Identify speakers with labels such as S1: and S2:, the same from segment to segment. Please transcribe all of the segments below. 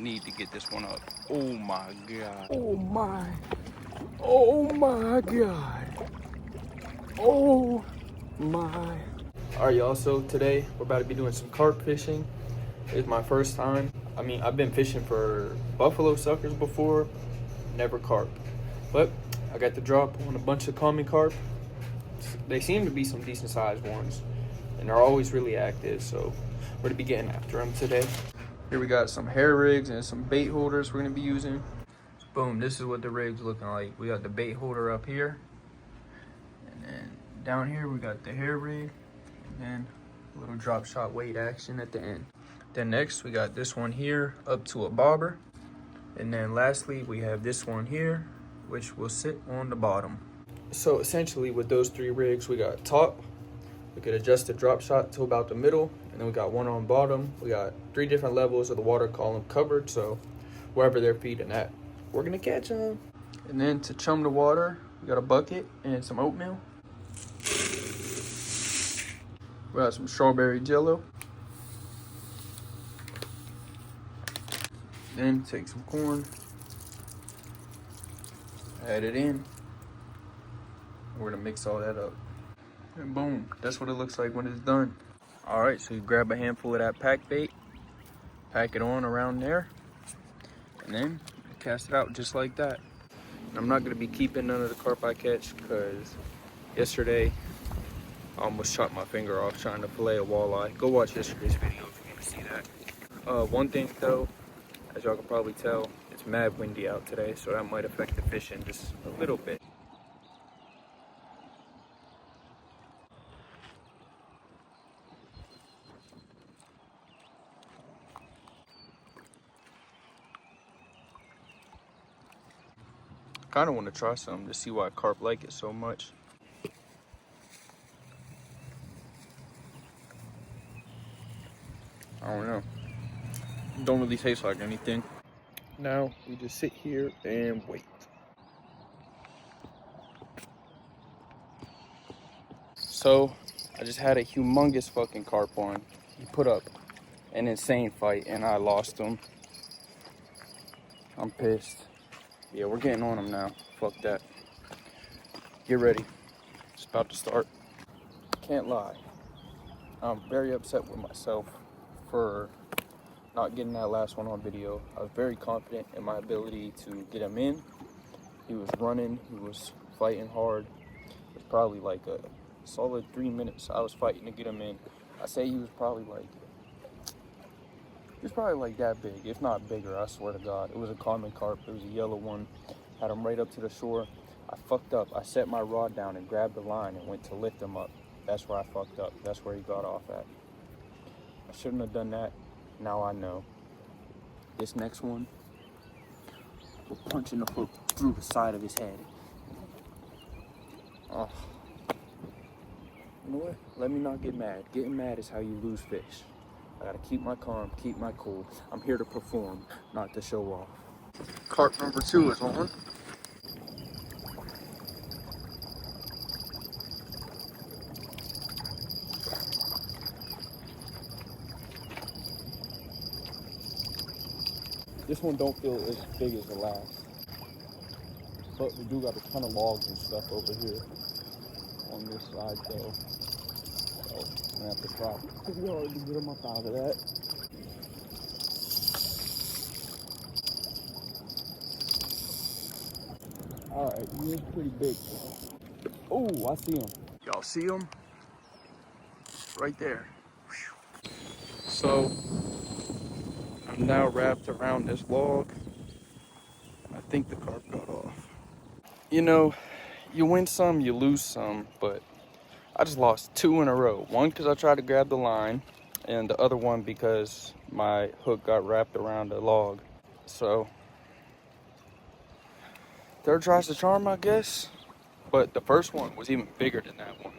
S1: Need to get this one up. Oh my god.
S2: Oh my. Oh my god. Oh my. Alright y'all, so today we're about to be doing some carp fishing. It's my first time. I mean, I've been fishing for buffalo suckers before, never carp. But I got the drop on a bunch of common carp. They seem to be some decent sized ones, and they're always really active, so we're gonna be getting after them today. Here we got some hair rigs and some bait holders we're gonna be using. Boom, this is what the rig's looking like. We got the bait holder up here, and then down here we got the hair rig, and then a little drop shot weight action at the end. Then next we got this one here up to a bobber, and then lastly we have this one here, which will sit on the bottom. So essentially with those three rigs, we got top, we could adjust the drop shot to about the middle, and then we got one on bottom. We got 3 different levels of the water column covered, so wherever they're feeding at, we're gonna catch them. And then to chum the water, we got a bucket and some oatmeal. We got some strawberry jello. Then take some corn, add it in. We're gonna mix all that up. And boom, that's what it looks like when it's done. All right, so you grab a handful of that pack bait, pack it on around there, and then cast it out just like that. I'm not gonna be keeping none of the carp I catch because yesterday I almost chopped my finger off trying to fillet a walleye. Go watch yesterday's video if you want to see that. One thing though, as y'all can probably tell, it's mad windy out today, so that might affect the fishing just a little bit. Kind of want to try some to see why carp like it so much. I don't know. Don't really taste like anything. Now we just sit here and wait. So I just had a humongous fucking carp on. He put up an insane fight and I lost him. I'm pissed. Yeah, we're getting on him now. Fuck that. Get ready. It's about to start. Can't lie. I'm very upset with myself for not getting that last one on video. I was very confident in my ability to get him in. He was running. He was fighting hard. It was probably like a solid 3 minutes I was fighting to get him in. I say he was probably like that big, if not bigger, I swear to God. It was a common carp. It was a yellow one. Had him right up to the shore. I fucked up. I set my rod down and grabbed the line and went to lift him up. That's where I fucked up. That's where he got off at. I shouldn't have done that. Now I know. This next one, we're punching the hook through the side of his head. Oh. You know what? Let me not get mad. Getting mad is how you lose fish. I gotta keep my calm, keep my cool. I'm here to perform, not to show off. Carp number 2 is on. This one don't feel as big as the last. But we do got a ton of logs and stuff over here on this side though. So I'm gonna have to try pretty hard to get them up out of that. Alright, he is pretty big. Oh, I see him. Y'all see him? Right there. Whew. So, I'm now wrapped around this log. I think the carp got off. You know, you win some, you lose some, but I just lost 2 in a row. One because I tried to grab the line, and the other one because my hook got wrapped around a log. So, third tries the charm, I guess. But the first one was even bigger than that one.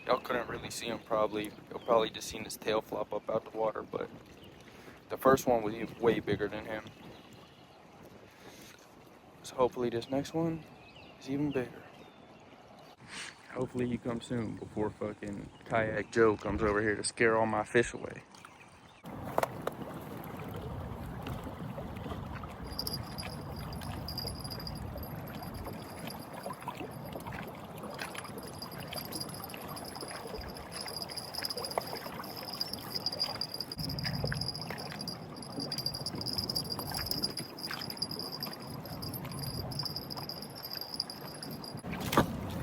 S2: Y'all couldn't really see him probably. You'll probably just seen his tail flop up out the water, but the first one was even way bigger than him. So hopefully this next one is even bigger. Hopefully he comes soon before fucking Kayak Joe comes over here to scare all my fish away.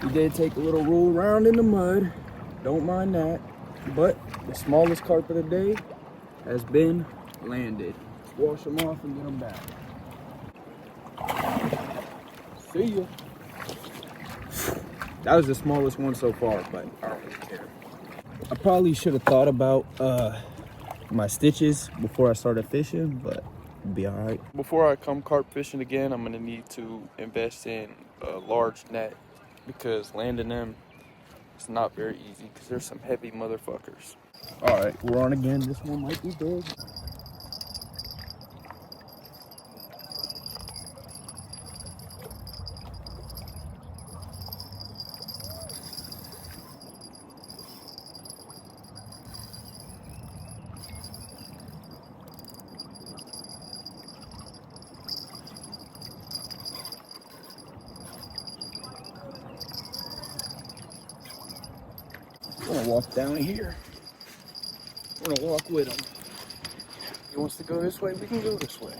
S2: We did take a little roll around in the mud. Don't mind that. But the smallest carp of the day has been landed. Let's wash them off and get them back. See ya. That was the smallest one so far, but I don't really care. I probably should have thought about my stitches before I started fishing, but it'll be all right. Before I come carp fishing again, I'm gonna need to invest in a large net because landing them is not very easy because there's some heavy motherfuckers. All right, we're on again. This one might be big. We're gonna walk down here. We're gonna walk with him. He wants to go this way, we can go this way.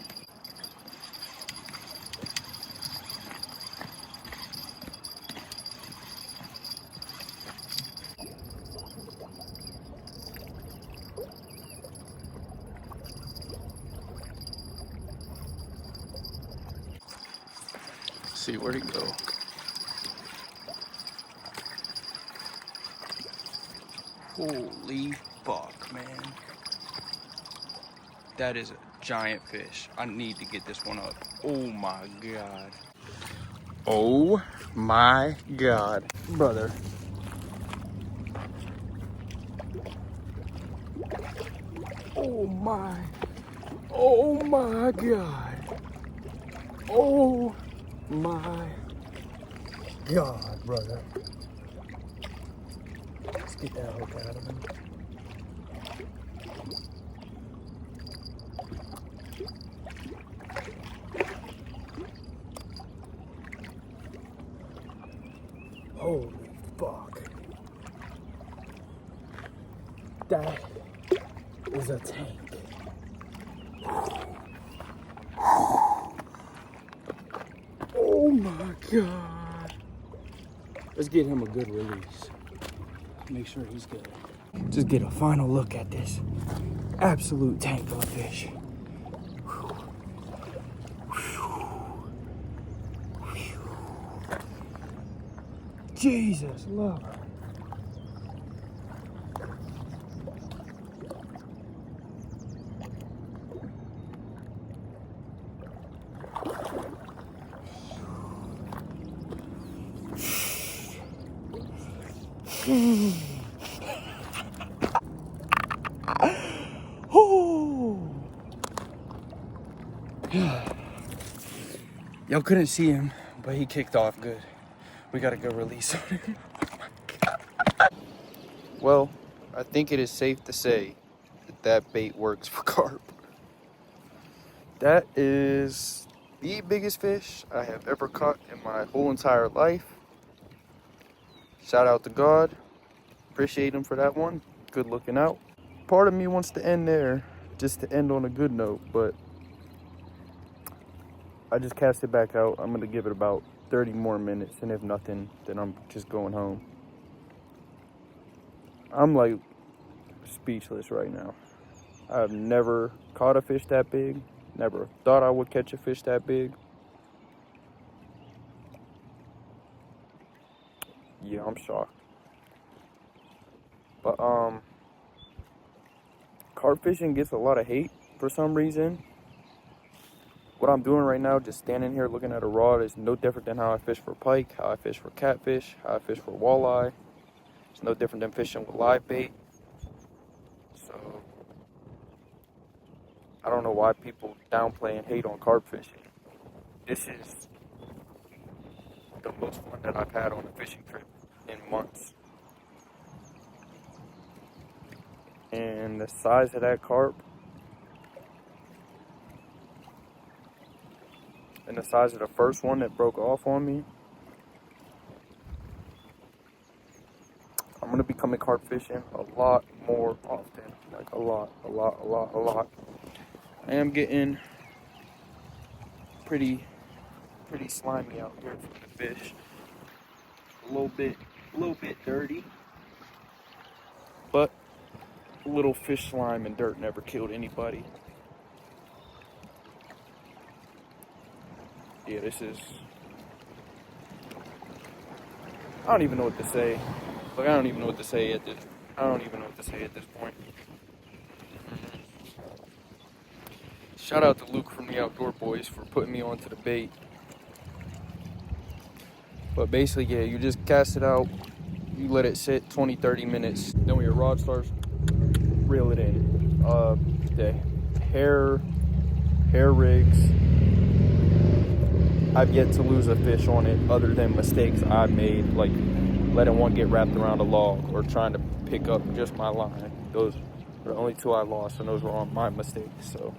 S2: Let's see, where'd he go?
S1: Holy fuck, man. That is a giant fish. I need to get this one up. Oh my god.
S2: Oh my god. Brother. Oh my god. Oh my god, brother. Let's get that hook out of him. Holy fuck. That is a tank. Oh my god. Let's get him a good release. Make sure he's good. Just get a final look at this absolute tank of a fish. Jesus, love. Y'all couldn't see him, but he kicked off good. We gotta go release on him. Oh my God. Well, I think it is safe to say that that bait works for carp. That is the biggest fish I have ever caught in my whole entire life. Shout out to God. Appreciate him for that one. Good looking out. Part of me wants to end there, just to end on a good note, but I just cast it back out. I'm gonna give it about 30 more minutes, and if nothing, then I'm just going home. I'm like speechless right now. I've never caught a fish that big. Never thought I would catch a fish that big. Yeah, I'm shocked. But carp fishing gets a lot of hate for some reason. What I'm doing right now, just standing here looking at a rod, is no different than how I fish for pike, how I fish for catfish, how I fish for walleye. It's no different than fishing with live bait. So I don't know why people downplay and hate on carp fishing. This is the most fun that I've had on a fishing trip in months. And the size of that carp and the size of the first one that broke off on me, I'm gonna be coming carp fishing a lot more often. Like a lot. I am getting pretty slimy out here from the fish. a little bit dirty. But a little fish slime and dirt never killed anybody. Yeah, this is... I don't even know what to say. Like, I don't even know what to say at this point. Shout out to Luke from the Outdoor Boys for putting me onto the bait. But basically, yeah, you just cast it out, you let it sit 20-30 minutes, then when your rod starts, reel it in. The hair rigs, I've yet to lose a fish on it other than mistakes I've made, like letting one get wrapped around a log or trying to pick up just my line. Those are the only two I lost, and those were on my mistakes. So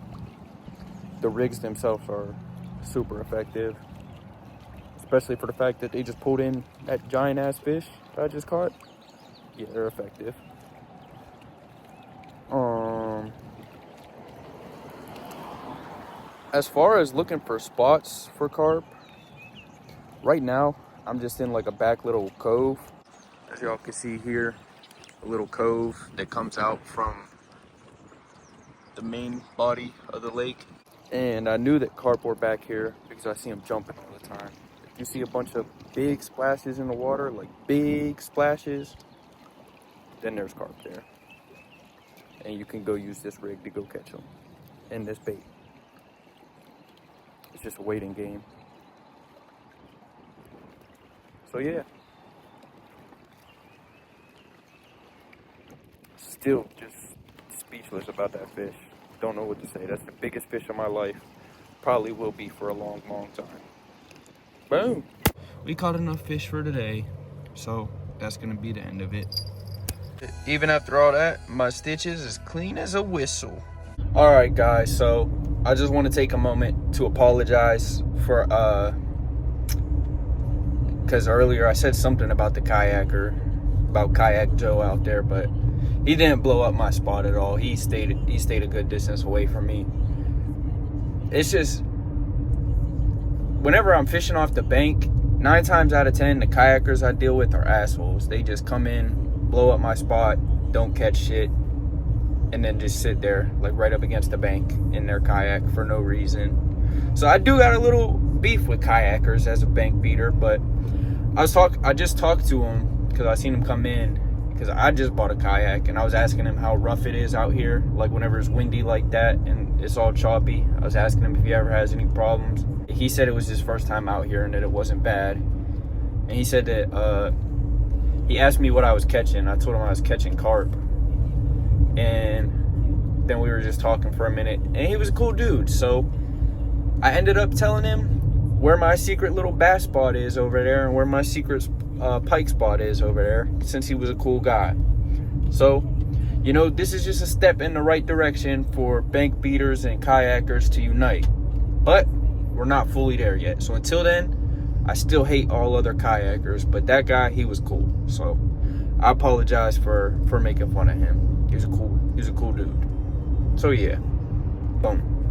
S2: the rigs themselves are super effective, especially for the fact that they just pulled in that giant ass fish that I just caught. Yeah, they're effective. As far as looking for spots for carp, right now I'm just in like a back little cove. As y'all can see here, a little cove that comes out from the main body of the lake. And I knew that carp were back here because I see them jumping all the time. If you see a bunch of big splashes in the water, like big splashes, then there's carp there. And you can go use this rig to go catch them and this bait. It's just a waiting game. So yeah. Still just speechless about that fish. Don't know what to say. That's the biggest fish of my life. Probably will be for a long, long time. Boom. We caught enough fish for today, so that's gonna be the end of it. Even after all that, my stitches is clean as a whistle. All right, guys, so I just want to take a moment to apologize for because earlier I said something about the kayaker, about Kayak Joe out there, but he didn't blow up my spot at all. He stayed a good distance away from me. It's just, whenever I'm fishing off the bank, 9 times out of 10, the kayakers I deal with are assholes. They just come in, blow up my spot, don't catch shit, and then just sit there like right up against the bank in their kayak for no reason. So I do got a little beef with kayakers as a bank beater, but I just talked to him because I seen him come in, because I just bought a kayak, and I was asking him how rough it is out here, like whenever it's windy like that and it's all choppy. I was asking him if he ever has any problems. He said it was his first time out here and that it wasn't bad. And he said that he asked me what I was catching. I told him I was catching carp, and then we were just talking for a minute, and he was a cool dude. So I ended up telling him where my secret little bass spot is over there and where my secret pike spot is over there, since he was a cool guy. So, you know, this is just a step in the right direction for bank beaters and kayakers to unite, but we're not fully there yet. So until then, I still hate all other kayakers, but that guy, he was cool. So I apologize for making fun of him. He was a cool dude. So yeah, boom.